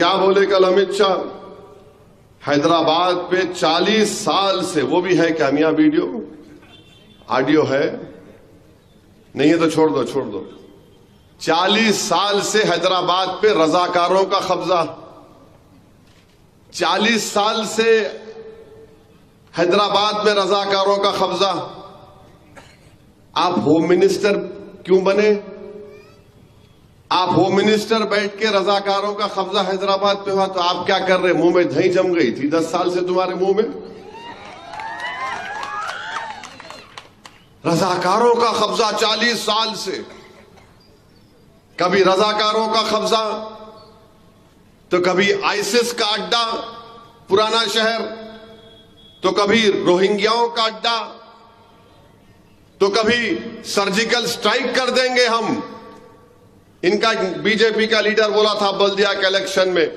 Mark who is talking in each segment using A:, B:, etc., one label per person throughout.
A: क्या बोले कल अमित शाह? हैदराबाद पे 40 साल से, वो भी है क्या मियां? वीडियो ऑडियो है? नहीं है तो छोड़ दो। 40 साल से हैदराबाद पे रजाकारों का कब्जा। 40 साल से हैदराबाद में रजाकारों का कब्जा। आप होम मिनिस्टर क्यों बने? आप होम मिनिस्टर बैठ के रजाकारों का कब्जा हैदराबाद पे हुआ तो आप क्या कर रहे? मुंह में दही जम गई थी 10 साल से तुम्हारे मुंह में। रजाकारों का कब्जा 40 साल से। कभी रजाकारों का कब्जा तो कभी आईसिस का अड्डा पुराना शहर, तो कभी रोहिंग्याओं का अड्डा, तो कभी सर्जिकल स्ट्राइक कर देंगे हम। इनका बीजेपी का लीडर बोला था बल्दिया के इलेक्शन में,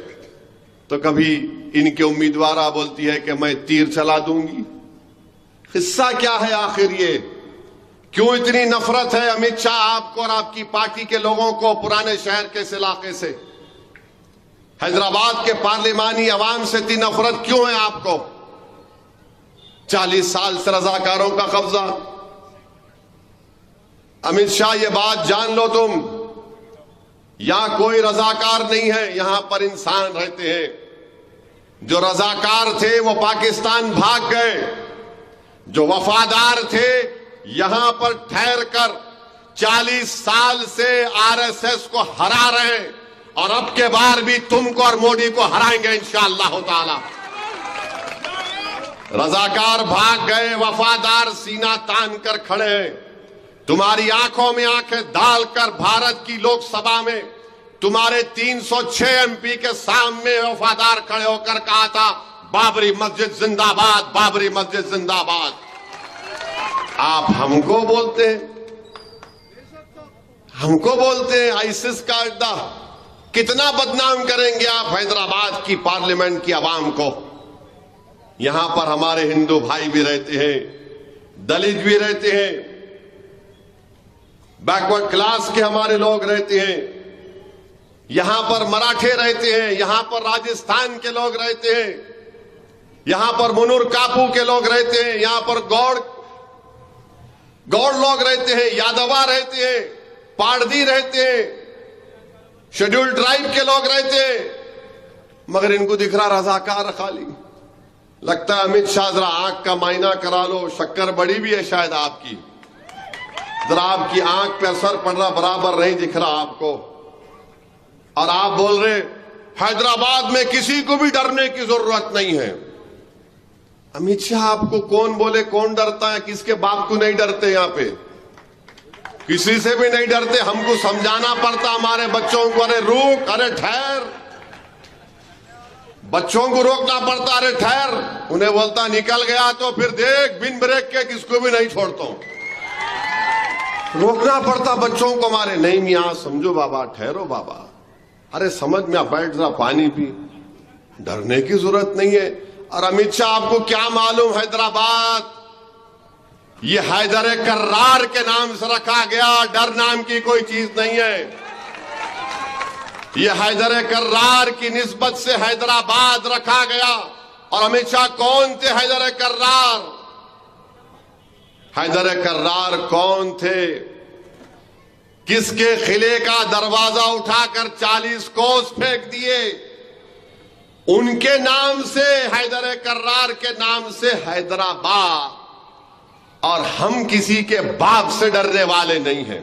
A: तो कभी इनके उम्मीदवार बोलती है कि मैं तीर चला दूंगी। हिस्सा क्या है आखिर? ये क्यों इतनी नफरत है अमित शाह आपको और आपकी पार्टी के लोगों को पुराने शहर के इस इलाके से? हैदराबाद के पार्लिमानी अवाम से इतनी नफरत क्यों है आपको? 40 साल से रजाकारों का कब्जा। अमित शाह ये बात जान लो तुम, यहां कोई रजाकार नहीं है, यहां पर इंसान रहते हैं। जो रजाकार थे वो पाकिस्तान भाग गए, जो वफादार थे यहां पर ठहर कर 40 साल से आरएसएस को हरा रहे हैं और अब के बार भी तुमको और मोदी को हराएंगे इंशाअल्लाह ताला। रजाकार भाग गए, वफादार सीना तान कर खड़े हैं। तुम्हारी आंखों में आंखें डालकर भारत की लोकसभा में तुम्हारे 306 एमपी के सामने वफादार खड़े होकर कहा था बाबरी मस्जिद जिंदाबाद, बाबरी मस्जिद जिंदाबाद। आप हमको बोलते हैं आईसिस का अड्डा। कितना बदनाम करेंगे आप हैदराबाद की पार्लियामेंट की आवाम को? यहां पर हमारे हिंदू भाई भी रहते हैं, दलित भी रहते हैं, बैकवर्ड क्लास के हमारे लोग रहते हैं, यहां पर मराठे रहते हैं, यहां पर राजस्थान के लोग रहते हैं, यहां पर मुनूर कापू के लोग रहते हैं, यहां पर गौड़ लोग रहते हैं, यादवा रहते हैं, पारधी रहते हैं, शेड्यूल्ड ट्राइब के लोग रहते हैं, मगर इनको दिख रहा रजाकार खाली। लगता है अमित शाह जरा आंख का मायना करा लो, शक्कर बड़ी भी है शायद आपकी, जरा आपकी आंख पे असर पड़ रहा, बराबर नहीं दिख रहा आपको। और आप बोल रहे हैदराबाद में किसी को भी डरने की जरूरत नहीं है। अमित शाह आपको कौन बोले कौन डरता है? किसके बाप को नहीं डरते? यहां पे किसी से भी नहीं डरते। हमको समझाना पड़ता हमारे बच्चों को, अरे रुक, अरे ठहर। बच्चों को रोकना पड़ता, अरे ठहर। उन्हें बोलता निकल गया तो फिर देख बिन ब्रेक के किसको भी नहीं छोड़ता हूं। रोकना पड़ता बच्चों को हमारे। नहीं मियां समझो बाबा, ठहरो बाबा, अरे समझ में बैठ जा, पानी पी, डरने की जरूरत नहीं है। और अमित शाह आपको क्या मालूम हैदराबाद ये हैदर कर्रार के नाम से रखा गया, डर नाम की कोई चीज नहीं है। ये हैदर कर्रार की निस्बत से हैदराबाद रखा गया। और अमित शाह कौन थे हैदर कर्रार? हैदर कर्रार कौन थे? किसके किले का दरवाजा उठाकर 40 कोस फेंक दिए? उनके नाम से, हैदर कर्रार के नाम से हैदराबाद। और हम किसी के बाप से डरने वाले नहीं हैं।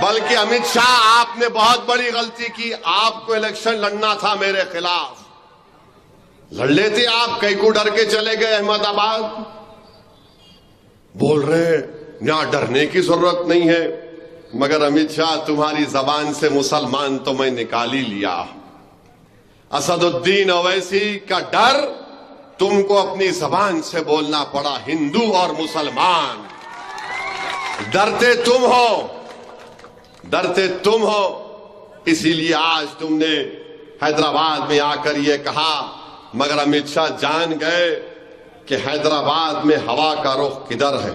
A: बल्कि अमित शाह आपने बहुत बड़ी गलती की। आपको इलेक्शन लड़ना था मेरे खिलाफ, लड़ लेते आप, कई को डर के चले गए अहमदाबाद। बोल रहे यहां डरने की जरूरत नहीं है, मगर अमित शाह तुम्हारी जबान से मुसलमान तो मैं निकाल ही लिया। असदुद्दीन ओवैसी का डर तुमको अपनी जबान से बोलना पड़ा, हिंदू और मुसलमान। डरते तुम हो, इसीलिए आज तुमने हैदराबाद में आकर यह कहा। मगर अमित शाह जान गए कि हैदराबाद में हवा का रुख किधर है।